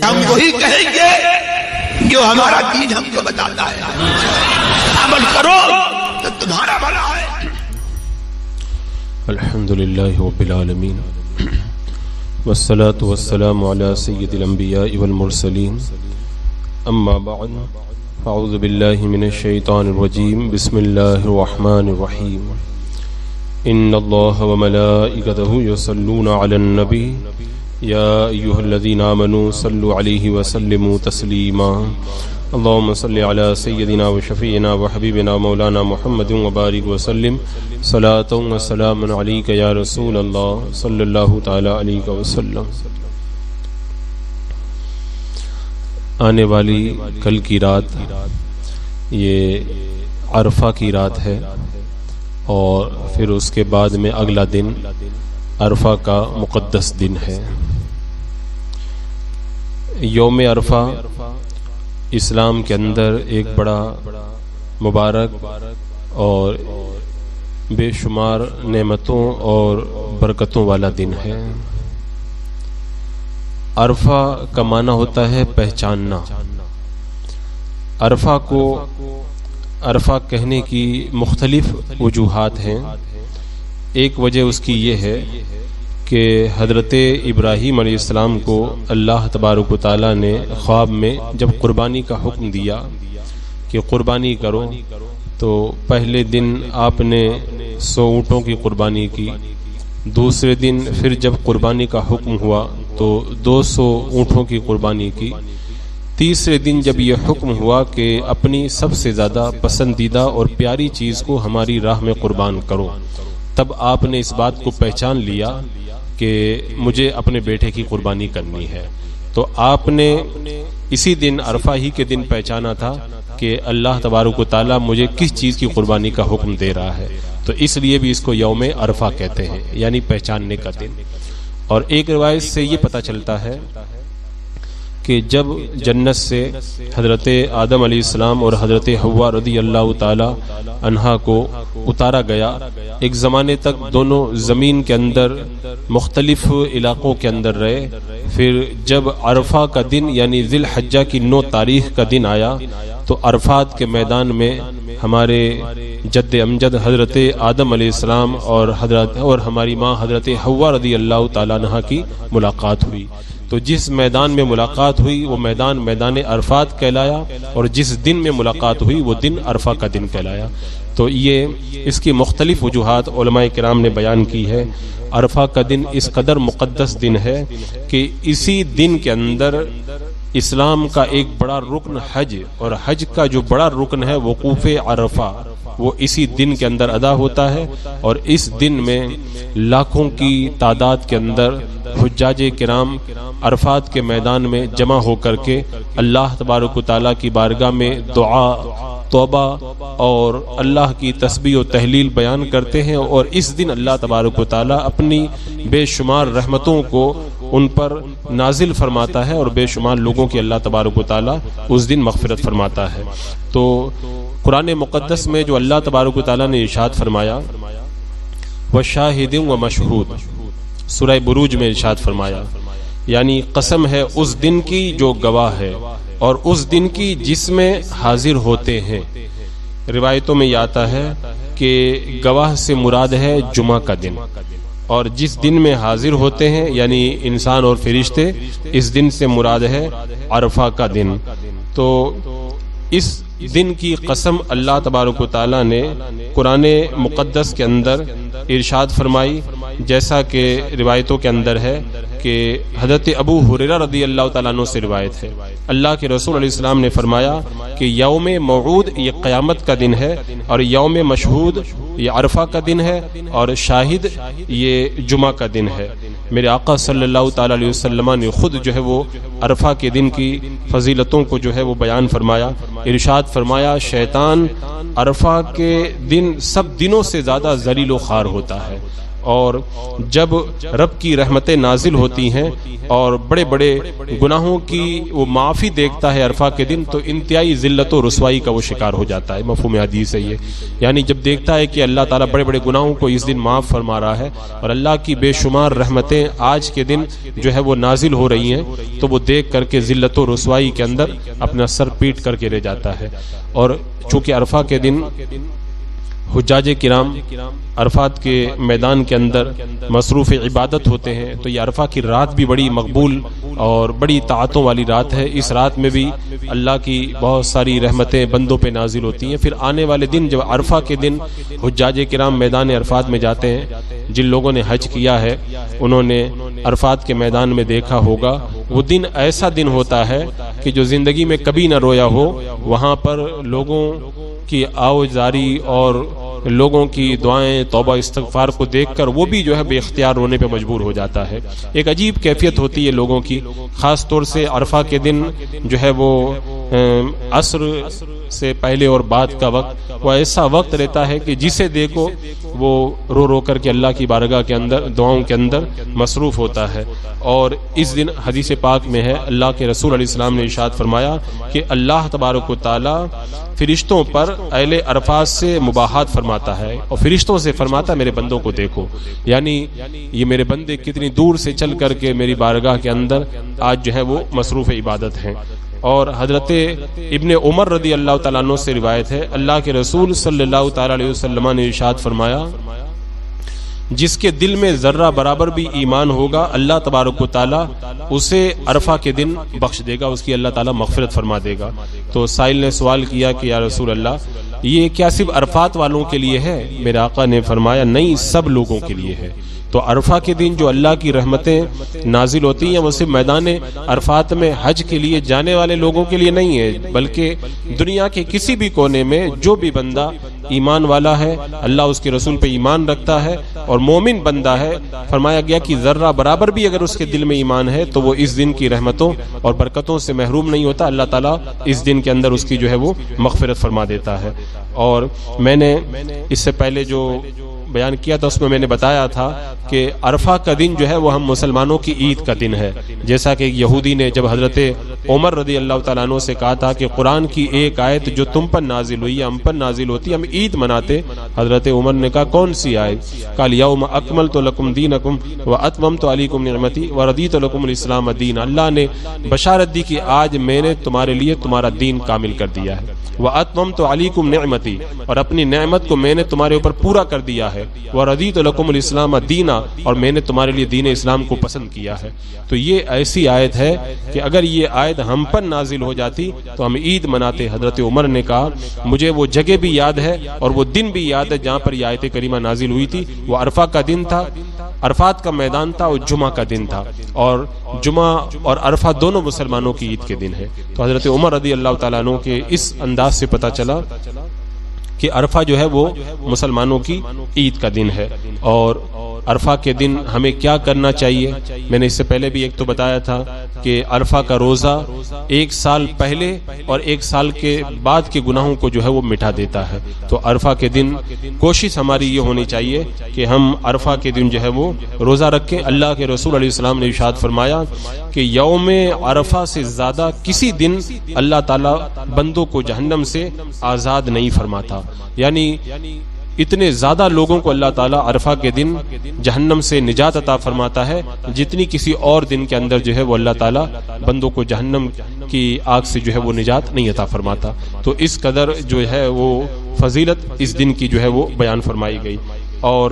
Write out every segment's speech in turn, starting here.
ہم وہی کہیں گے جو ہمارا دین ہم کو بتاتا ہے، عمل کرو تو تمہارا بھلا ہے۔ الحمدللہ رب العالمین والصلاة والسلام على سید الانبیاء والمرسلین، اما بعد فاعوذ باللہ من الشیطان الرجیم، بسم اللہ الرحمن الرحیم۔ ان اللہ وملائکتہ یصلون علی النبی یا ایہا الذین آمنوا صلوا علیہ وسلموا تسلیما۔ اللهم صل على سيدنا وشفيعنا وحبيبنا مولانا محمد وبارك وسلم صلاة وسلام عليك يا رسول الله صلى الله تعالى عليك وسلم۔ آنے والی کل کی رات یہ عرفہ کی رات ہے، اور پھر اس کے بعد میں اگلا دن عرفہ کا مقدس دن ہے۔ یوم عرفہ اسلام کے اندر ایک بڑا مبارک اور بے شمار نعمتوں اور برکتوں والا دن ہے۔ عرفہ کا معنی ہوتا ہے پہچاننا۔ عرفہ کہنے کی مختلف وجوہات ہیں۔ ایک وجہ اس کی یہ ہے کہ حضرت ابراہیم علیہ السلام کو اللہ تبارک و تعالیٰ نے خواب میں جب قربانی کا حکم دیا کہ قربانی کرو، تو پہلے دن آپ نے 100 اونٹوں کی قربانی کی، دوسرے دن پھر جب قربانی کا حکم ہوا تو 200 اونٹوں کی قربانی کی، تیسرے دن جب یہ حکم ہوا کہ اپنی سب سے زیادہ پسندیدہ اور پیاری چیز کو ہماری راہ میں قربان کرو، تب آپ نے اس بات کو پہچان لیا کہ مجھے اپنے بیٹے کی قربانی کرنی ہے۔ تو آپ نے اسی دن عرفہ ہی کے دن پہچانا تھا کہ اللہ تبارک و تعالیٰ مجھے کس چیز کی قربانی کا حکم دے رہا ہے، تو اس لیے بھی اس کو یوم عرفہ کہتے ہیں، یعنی پہچاننے کا دن۔ اور ایک روایت سے یہ پتہ چلتا ہے کہ جب جنت سے حضرت آدم علیہ السلام اور حضرت حوا رضی اللہ تعالی عنہا کو اتارا گیا، ایک زمانے تک دونوں زمین کے اندر مختلف علاقوں کے اندر رہے، پھر جب عرفہ کا دن یعنی ذی الحجہ کی 9 تاریخ کا دن آیا تو عرفات کے میدان میں ہمارے جد امجد حضرت آدم علیہ السلام اور ہماری ماں حضرت حوا رضی اللہ تعالیٰ عنہا کی ملاقات ہوئی۔ تو جس میدان میں ملاقات ہوئی وہ میدان عرفات کہلایا، اور جس دن میں ملاقات ہوئی وہ دن عرفہ کا دن کہلایا۔ تو یہ اس کی مختلف وجوہات علماء کرام نے بیان کی ہے۔ عرفہ کا دن اس قدر مقدس دن ہے کہ اسی دن کے اندر اسلام کا ایک بڑا رکن حج، اور حج کا جو بڑا رکن ہے وقوف عرفہ، وہ اسی دن کے اندر ادا ہوتا ہے، اور اس دن میں لاکھوں کی تعداد کے اندر حجاج کرام عرفات کے میدان میں جمع ہو کر کے اللہ تبارک و تعالیٰ کی بارگاہ میں دعا، توبہ اور اللہ کی تسبیح و تہلیل بیان کرتے ہیں، اور اس دن اللہ تبارک و تعالیٰ اپنی بے شمار رحمتوں کو ان پر نازل فرماتا ہے، اور بے شمار لوگوں کی اللہ تبارک و تعالیٰ اس دن مغفرت فرماتا ہے۔ تو قرآن مقدس میں جو اللہ تبارک و تعالیٰ نے ارشاد فرمایا وَشَاهِدٍ وَمَشْهُودٍ، سورہ بروج میں ارشاد فرمایا، یعنی قسم ہے اس دن کی جو گواہ ہے اور اس دن کی جس میں حاضر ہوتے ہیں۔ روایتوں میں یہ آتا ہے کہ گواہ سے مراد ہے جمعہ کا دن، اور جس دن میں حاضر ہوتے ہیں یعنی انسان اور فرشتے، اس دن سے مراد ہے عرفہ کا دن۔ تو اس دن کی قسم اللہ تبارک و تعالیٰ نے قرآن مقدس کے اندر ارشاد فرمائی، جیسا کہ روایتوں کے اندر ہے کہ حضرت ابو ہریرہ رضی اللہ تعالیٰ عنہ سے روایت ہے، اللہ کے رسول علیہ السلام نے فرمایا کہ یوم موعود یہ قیامت کا دن ہے، اور یوم مشہود یہ عرفہ کا دن ہے، اور شاہد یہ جمعہ کا دن ہے۔ میرے آقا صلی اللہ تعالیٰ علیہ وسلم نے خود جو ہے وہ عرفہ کے دن کی فضیلتوں کو جو ہے وہ بیان فرمایا، ارشاد فرمایا شیطان عرفہ کے دن سب دنوں سے زیادہ ذلیل و خوار ہوتا ہے، اور جب رب کی رحمتیں نازل ہوتی ہیں اور بڑے بڑے گناہوں کی وہ معافی دیکھتا ہے عرفہ کے دن، تو انتہائی ذلت و رسوائی کا وہ شکار ہو جاتا ہے۔ مفہوم حدیث ہے یہ، یعنی جب دیکھتا ہے کہ اللہ تعالیٰ بڑے بڑے گناہوں کو اس دن معاف فرما رہا ہے اور اللہ کی بے شمار رحمتیں آج کے دن جو ہے وہ نازل ہو رہی ہیں، تو وہ دیکھ کر کے ذلت و رسوائی کے اندر اپنا سر پیٹ کر کے رہ جاتا ہے۔ اور چونکہ عرفہ کے دن حجاج کرام عرفات کے میدان کے اندر مصروف عبادت ہوتے ہیں، تو یہ عرفہ کی رات بھی بڑی مقبول اور بڑی طاعتوں والی رات ہے۔ اس رات میں بھی اللہ کی بہت ساری رحمتیں بندوں پہ نازل ہوتی ہیں۔ پھر آنے والے دن جب عرفہ کے دن حجاج کرام میدان عرفات میں جاتے ہیں، جن لوگوں نے حج کیا ہے انہوں نے عرفات کے میدان میں دیکھا ہوگا، وہ دن ایسا دن ہوتا ہے کہ جو زندگی میں کبھی نہ رویا ہو، وہاں پر لوگوں کی آوازاری اور لوگوں کی دعائیں توبہ استغفار کو دیکھ کر وہ بھی جو ہے بے اختیار رونے پہ مجبور ہو جاتا ہے۔ ایک عجیب کیفیت ہوتی ہے لوگوں کی، خاص طور سے عرفہ کے دن جو ہے وہ عصر سے پہلے اور بعد کا وقت، وہ ایسا وقت رہتا ہے کہ جسے دیکھو وہ رو رو کر کے اللہ کی بارگاہ کے اندر دعاؤں کے اندر مصروف ہوتا ہے۔ اور اس دن حدیث پاک میں ہے، اللہ کے رسول علیہ السلام نے ارشاد فرمایا کہ اللہ تبارک و تعالی فرشتوں پر اہل عرفات سے مباحات فرماتا ہے اور فرشتوں سے فرماتا ہے میرے بندوں کو دیکھو، یعنی یہ میرے بندے کتنی دور سے چل کر کے میری بارگاہ کے اندر آج جو ہے وہ مصروف عبادت ہیں۔ اور حضرت ابن عمر رضی اللہ تعالیٰ عنہ سے روایت ہے، اللہ کے رسول صلی اللہ تعالیٰ علیہ وسلم نے ارشاد فرمایا، جس کے دل میں ذرہ برابر بھی ایمان ہوگا اللہ تبارک و تعالیٰ اسے عرفہ کے دن بخش دے گا، اس کی اللہ تعالیٰ مغفرت فرما دے گا۔ تو سائل نے سوال کیا کہ یا رسول اللہ، یہ کیا صرف عرفات والوں کے لیے ہے؟ میرے آقا نے فرمایا نہیں، سب لوگوں کے لیے ہے۔ تو عرفہ کے دن جو اللہ کی رحمتیں نازل ہوتی ہیں وہ صرف میدان عرفات میں حج کے لیے جانے والے لوگوں کے لیے نہیں ہے، بلکہ دنیا کے کسی بھی کونے میں جو بھی بندہ ایمان والا ہے، اللہ اس کے رسول پہ ایمان رکھتا ہے اور مومن بندہ ہے، فرمایا گیا کہ ذرہ برابر بھی اگر اس کے دل میں ایمان ہے تو وہ اس دن کی رحمتوں اور برکتوں سے محروم نہیں ہوتا، اللہ تعالیٰ اس دن کے اندر اس کی جو ہے وہ مغفرت فرما دیتا ہے۔ اور میں نے اس سے پہلے جو بیان کیا تھا اس میں نے بتایا تھا کہ عرفہ کا دن جو ہے وہ ہم مسلمانوں کی عید کا دن ہے، جیسا کہ یہودی نے جب حضرت عمر رضی اللہ تعالیٰ عنہ سے کہا تھا کہ قرآن کی ایک آیت جو تم پر نازل ہوئی ہم پر نازل ہوتی ہم عید مناتے، حضرت عمر نے کہا کون سی آیت؟ قال یوم اکملت لکم دینکم واتممت علیکم نعمتی ورضیت لکم الاسلام دین، اللہ نے بشارت دی کہ آج میں نے تمہارے لیے تمہارا دین کامل کر دیا ہے، واتممت علیکم نعمتی، اور اپنی نعمت کو میں نے تمہارے اوپر پورا کر دیا ہے، وردیت لکم الاسلام دینا، اور میں نے تمہارے لیے دین اسلام کو پسند کیا ہے۔ تو یہ ایسی آیت ہے کہ اگر یہ آیت ہم پر نازل ہو جاتی تو ہم عید مناتے۔ حضرت عمر نے کہا مجھے وہ جگہ بھی یاد ہے اور وہ دن بھی یاد ہے جہاں پر یہ آیت کریمہ نازل ہوئی تھی، وہ عرفہ کا دن تھا، عرفات کا میدان تھا اور جمعہ کا دن تھا، اور جمعہ اور عرفہ دونوں مسلمانوں کی عید کے دن ہے۔ تو حضرت عمر رضی اللہ تعالیٰ عنہ کے اس انداز سے پتہ چلا کہ عرفہ جو ہے وہ مسلمانوں کی عید کا دن ہے۔ اور عرفہ کے دن ہمیں کیا کرنا چاہیے؟ میں نے اس سے پہلے بھی ایک تو بتایا تھا کہ عرفہ کا روزہ ایک سال پہلے اور ایک سال کے بعد کے گناہوں کو جو ہے وہ مٹا دیتا ہے۔ تو عرفہ کے دن کوشش ہماری یہ ہونی چاہیے کہ ہم عرفہ کے دن جو ہے وہ روزہ رکھیں۔ اللہ کے رسول علیہ السلام نے ارشاد فرمایا کہ یوم عرفہ سے زیادہ کسی دن اللہ تعالیٰ بندوں کو جہنم سے آزاد نہیں فرماتا، یعنی اتنے زیادہ لوگوں کو اللہ تعالیٰ عرفہ کے دن جہنم سے نجات عطا فرماتا ہے جتنی کسی اور دن کے اندر جو ہے وہ اللہ تعالیٰ بندوں کو جہنم کی آگ سے جو ہے وہ نجات نہیں عطا فرماتا۔ تو اس قدر جو ہے وہ فضیلت اس دن کی جو ہے وہ بیان فرمائی گئی۔ اور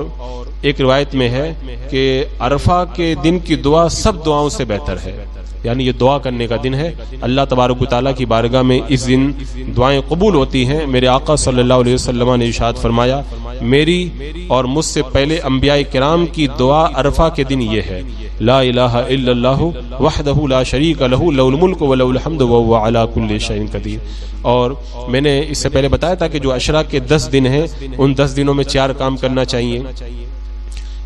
ایک روایت میں ہے کہ عرفہ کے دن کی دعا سب دعاؤں سے بہتر ہے، یعنی یہ دعا کرنے کا دن ہے۔ اللہ تبارک و تعالیٰ کی بارگاہ میں اس دن دعائیں قبول ہوتی ہیں۔ میرے آقا صلی اللہ علیہ وسلم نے ارشاد فرمایا میری اور مجھ سے پہلے انبیاء کرام کی دعا عرفہ کے دن یہ ہے، لا الہ الا اللہ وحدہ لا شریک لہ لہ الملک ولہ الحمد وہو علی کل شیء قدیر۔ اور میں نے اس سے پہلے بتایا تھا کہ جو عشرہ کے 10 دن ہیں ان 10 دنوں میں 4 کام کرنا چاہیے،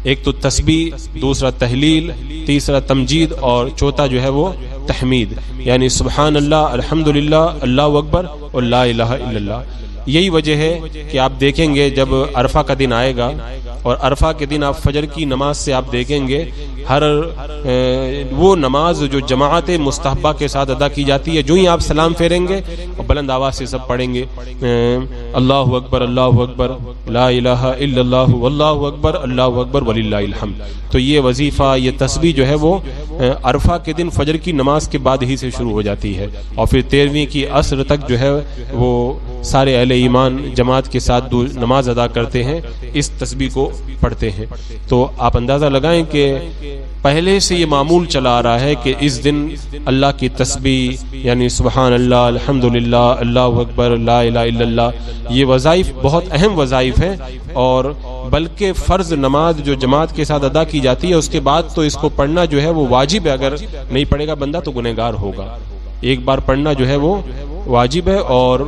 ایک تو تسبیح، دوسرا تہلیل، تیسرا تمجید اور چوتھا جو ہے وہ تحمید، یعنی سبحان اللہ، الحمدللہ، اللہ اکبر اور لا الہ الا اللہ۔ یہی وجہ ہے کہ آپ دیکھیں گے جب عرفہ کا دن آئے گا اور عرفہ کے دن آپ فجر کی نماز سے آپ دیکھیں گے ہر وہ نماز جو جماعت مستحبہ کے ساتھ ادا کی جاتی ہے، جو ہی آپ سلام پھیریں گے اور بلند آواز سے سب پڑھیں گے اللہ اکبر لا الہ الا اللہ واللہ اکبر اللہ اکبر وللہ الحمد، تو یہ وظیفہ یہ تسبیح جو ہے وہ عرفہ کے دن فجر کی نماز کے بعد ہی سے شروع ہو جاتی ہے، اور پھر 13ویں کی عصر تک جو ہے وہ سارے اہل ایمان جماعت کے ساتھ نماز ادا کرتے ہیں، اس تسبیح کو پڑھتے ہیں۔ تو آپ اندازہ لگائیں کہ پہلے سے یہ معمول چلا آ رہا ہے کہ اس دن اللہ کی تسبیح یعنی سبحان اللہ الحمدللہ اللہ اکبر لا الہ الا اللہ، یہ وظائف بہت اہم وظائف ہیں، اور بلکہ فرض نماز جو جماعت کے ساتھ ادا کی جاتی ہے اس کے بعد تو اس کو پڑھنا جو ہے وہ واجب ہے، اگر نہیں پڑھے گا بندہ تو گنہگار ہوگا۔ ایک بار پڑھنا جو ہے وہ واجب ہے اور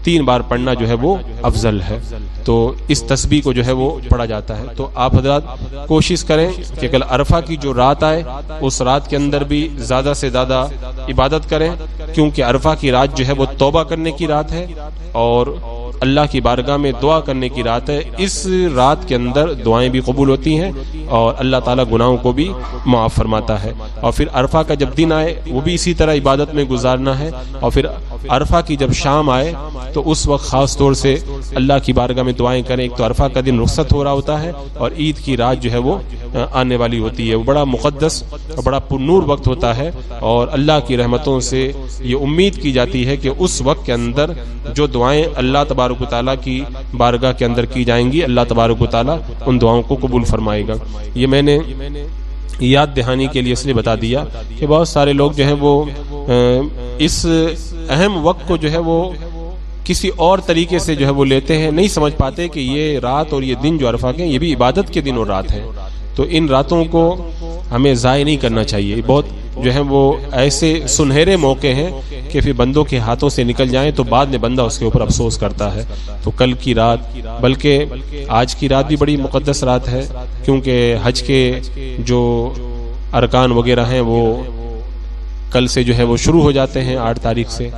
3 بار پڑھنا جو ہے وہ افضل ہے، تو اس تسبیح کو جو ہے وہ پڑھا جاتا ہے۔ تو آپ حضرات کوشش کریں کہ کل عرفہ کی جو رات آئے اس رات کے اندر بھی زیادہ سے زیادہ عبادت کریں، کیونکہ عرفہ کی رات جو ہے وہ توبہ کرنے کی رات ہے اور اللہ کی بارگاہ میں دعا کرنے کی رات ہے۔ اس رات کے اندر دعائیں بھی قبول ہوتی ہیں اور اللہ تعالیٰ گناہوں کو بھی معاف فرماتا ہے، اور پھر عرفہ کا جب دن آئے وہ بھی اسی طرح عبادت میں گزارنا ہے، اور پھر عرفہ کی جب شام آئے تو اس وقت خاص طور سے اللہ کی بارگاہ میں دعائیں کریں۔ ایک تو عرفہ کا دن رخصت ہو رہا ہوتا ہے اور عید کی رات جو ہے وہ آنے والی ہوتی ہے، وہ بڑا مقدس اور بڑا پرنور وقت ہوتا ہے، اور اللہ کی رحمتوں سے یہ امید کی جاتی ہے کہ اس وقت کے اندر جو دعائیں اللہ تبارک و تعالیٰ کی بارگاہ کے اندر کی جائیں گی اللہ تبارک و تعالیٰ ان دعاؤں کو قبول فرمائے گا۔ یہ میں نے یاد دہانی کے لیے اس لیے بتا دیا کہ بہت سارے لوگ جو ہیں وہ اس اہم وقت کو جو ہے وہ کسی اور طریقے سے جو ہے وہ لیتے ہیں، نہیں سمجھ پاتے کہ یہ رات اور یہ دن جو عرفہ کے یہ بھی عبادت کے دن اور رات ہے، تو ان راتوں کو ہمیں ضائع نہیں کرنا چاہیے۔ بہت جو ہیں وہ ایسے سنہرے موقع ہیں کہ پھر بندوں کے ہاتھوں سے نکل جائیں تو بعد میں بندہ اس کے اوپر افسوس کرتا ہے۔ تو کل کی رات بلکہ آج کی رات بھی بڑی مقدس رات ہے، کیونکہ حج کے جو ارکان وغیرہ ہیں وہ کل سے جو ہے وہ شروع ہو جاتے ہیں 8 تاریخ سے،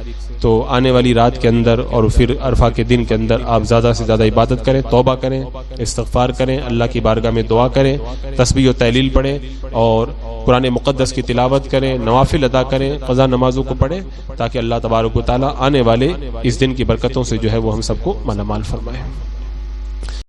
تو آنے والی رات کے اندر اور پھر عرفہ کے دن کے اندر آپ زیادہ سے زیادہ عبادت کریں، توبہ کریں، استغفار کریں، اللہ کی بارگاہ میں دعا کریں، تسبیح و تہلیل پڑھیں اور قرآن مقدس کی تلاوت کریں، نوافل ادا کریں، قضا نمازوں کو پڑھیں، تاکہ اللہ تبارک و تعالیٰ آنے والے اس دن کی برکتوں سے جو ہے وہ ہم سب کو مالا مال فرمائے۔